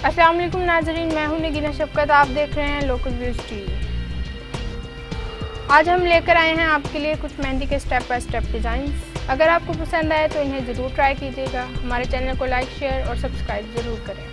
अस्सलाम वालेकुम नाज़रीन, मैं हूं नहीं शफकत। आप देख रहे हैं लोकल व्यूज़ टीवी। आज हम लेकर आए हैं आपके लिए कुछ मेहंदी के स्टेप बाय स्टेप डिज़ाइंस। अगर आपको पसंद आए तो इन्हें ज़रूर ट्राई कीजिएगा। हमारे चैनल को लाइक, शेयर और सब्सक्राइब ज़रूर करें।